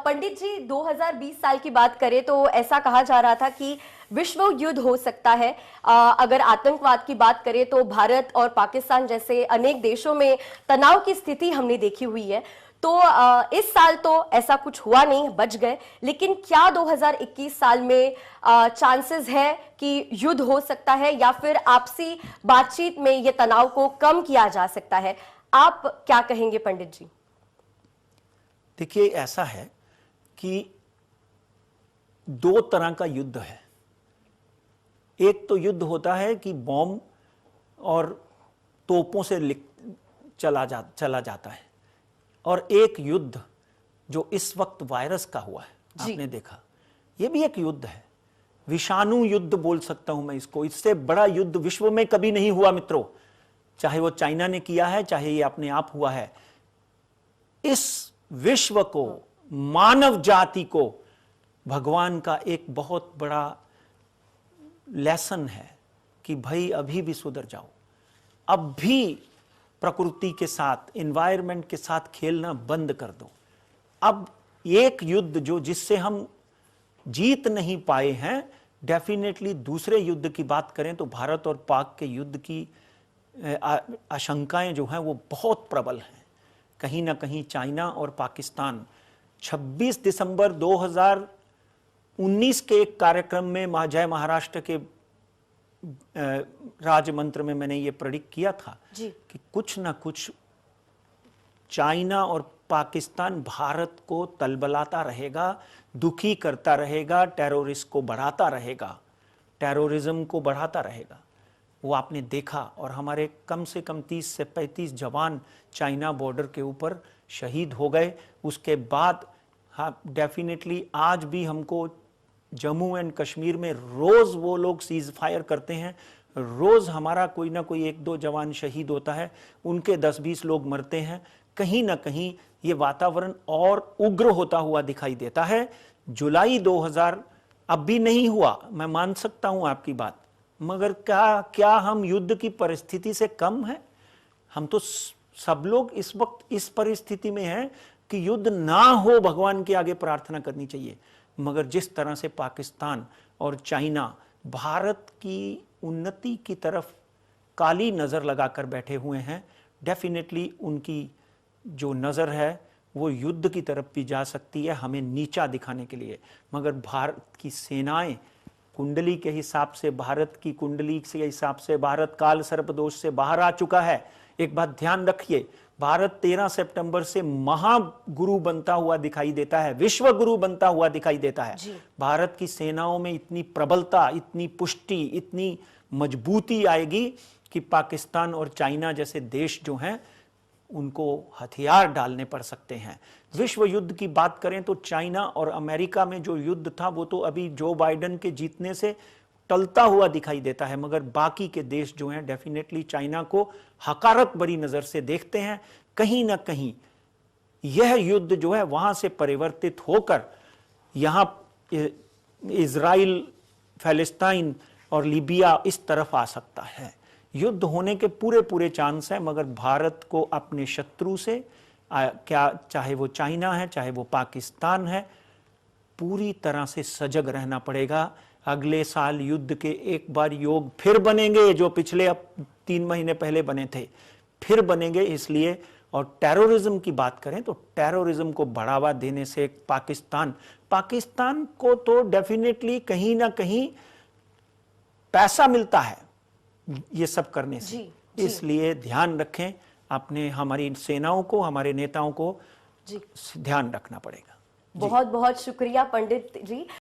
पंडित जी, 2020 साल की बात करें तो ऐसा कहा जा रहा था कि विश्व युद्ध हो सकता है। अगर आतंकवाद की बात करें तो भारत और पाकिस्तान जैसे अनेक देशों में तनाव की स्थिति हमने देखी हुई है। तो इस साल तो ऐसा कुछ हुआ नहीं, बच गए। लेकिन क्या 2021 साल में चांसेस है कि युद्ध हो सकता है, या फिर आपसी बातचीत में ये तनाव को कम किया जा सकता है? आप क्या कहेंगे पंडित जी? देखिए, ऐसा है कि दो तरह का युद्ध है। एक तो युद्ध होता है कि बॉम्ब और तोपों से चला जाता है, और एक युद्ध जो इस वक्त वायरस का हुआ है, आपने देखा, यह भी एक युद्ध है। विषाणु युद्ध बोल सकता हूं मैं इसको। इससे बड़ा युद्ध विश्व में कभी नहीं हुआ मित्रों, चाहे वो चाइना ने किया है, चाहे ये अपने आप हुआ है। इस विश्व को, मानव जाति को भगवान का एक बहुत बड़ा लेसन है कि भाई अभी भी सुधर जाओ, अब भी प्रकृति के साथ, एनवायरनमेंट के साथ खेलना बंद कर दो। अब एक युद्ध जो जिससे हम जीत नहीं पाए हैं, डेफिनेटली दूसरे युद्ध की बात करें तो भारत और पाक के युद्ध की आशंकाएं जो हैं वो बहुत प्रबल हैं। कहीं ना कहीं चाइना और पाकिस्तान 26 दिसंबर 2019 के एक कार्यक्रम में जय महाराष्ट्र के राजमंत्र में मैंने ये प्रेडिक्ट किया था कि कुछ ना कुछ चाइना और पाकिस्तान भारत को तलबलाता रहेगा, दुखी करता रहेगा, टेररिस्ट को बढ़ाता रहेगा, टेररिज्म को बढ़ाता रहेगा। वो आपने देखा, और हमारे कम से कम 30 से 35 जवान चाइना बॉर्डर के ऊपर शहीद हो गए। उसके बाद हाँ, डेफिनेटली आज भी हमको जम्मू एंड कश्मीर में रोज वो लोग सीज फायर करते हैं, रोज हमारा कोई ना कोई 1-2 जवान शहीद होता है, उनके 10-20 लोग मरते हैं। कहीं ना कहीं ये वातावरण और उग्र होता हुआ दिखाई देता है। जुलाई 2000 अब भी नहीं हुआ, मैं मान सकता हूं आपकी बात, मगर क्या हम युद्ध की परिस्थिति से कम हैं? हम तो सब लोग इस वक्त इस परिस्थिति में हैं कि युद्ध ना हो, भगवान के आगे प्रार्थना करनी चाहिए। मगर जिस तरह से पाकिस्तान और चाइना भारत की उन्नति की तरफ काली नज़र लगाकर बैठे हुए हैं, डेफिनेटली उनकी जो नज़र है वो युद्ध की तरफ भी जा सकती है, हमें नीचा दिखाने के लिए। मगर भारत की सेनाएं, कुंडली के हिसाब से, भारत की कुंडली के हिसाब से भारत काल सर्प दोष से बाहर आ चुका है। एक बात ध्यान रखिए, भारत 13 सितंबर से महागुरु बनता हुआ दिखाई देता है, विश्व गुरु बनता हुआ दिखाई देता है। भारत की सेनाओं में इतनी प्रबलता, इतनी पुष्टि, इतनी मजबूती आएगी कि पाकिस्तान और चाइना जैसे देश जो हैं उनको हथियार डालने पड़ सकते हैं। विश्व युद्ध की बात करें तो चाइना और अमेरिका में जो युद्ध था वो तो अभी जो बाइडेन के जीतने से टलता हुआ दिखाई देता है, मगर बाकी के देश जो हैं डेफिनेटली चाइना को हकारत भरी नजर से देखते हैं। कहीं ना कहीं यह युद्ध जो है वहां से परिवर्तित होकर यहां इजराइल, फलस्तीन और लीबिया इस तरफ आ सकता है। युद्ध होने के पूरे चांस हैं, मगर भारत को अपने शत्रु से क्या, चाहे वो चाइना है चाहे वो पाकिस्तान है, पूरी तरह से सजग रहना पड़ेगा। अगले साल युद्ध के एक बार योग फिर बनेंगे, जो पिछले अब 3 महीने पहले बने थे, फिर बनेंगे। इसलिए, और टेररिज्म की बात करें तो टेररिज्म को बढ़ावा देने से पाकिस्तान को तो डेफिनेटली कहीं ना कहीं पैसा मिलता है ये सब करने से। इसलिए ध्यान रखें, अपने हमारी सेनाओं को, हमारे नेताओं को ध्यान रखना पड़ेगा। बहुत बहुत शुक्रिया पंडित जी।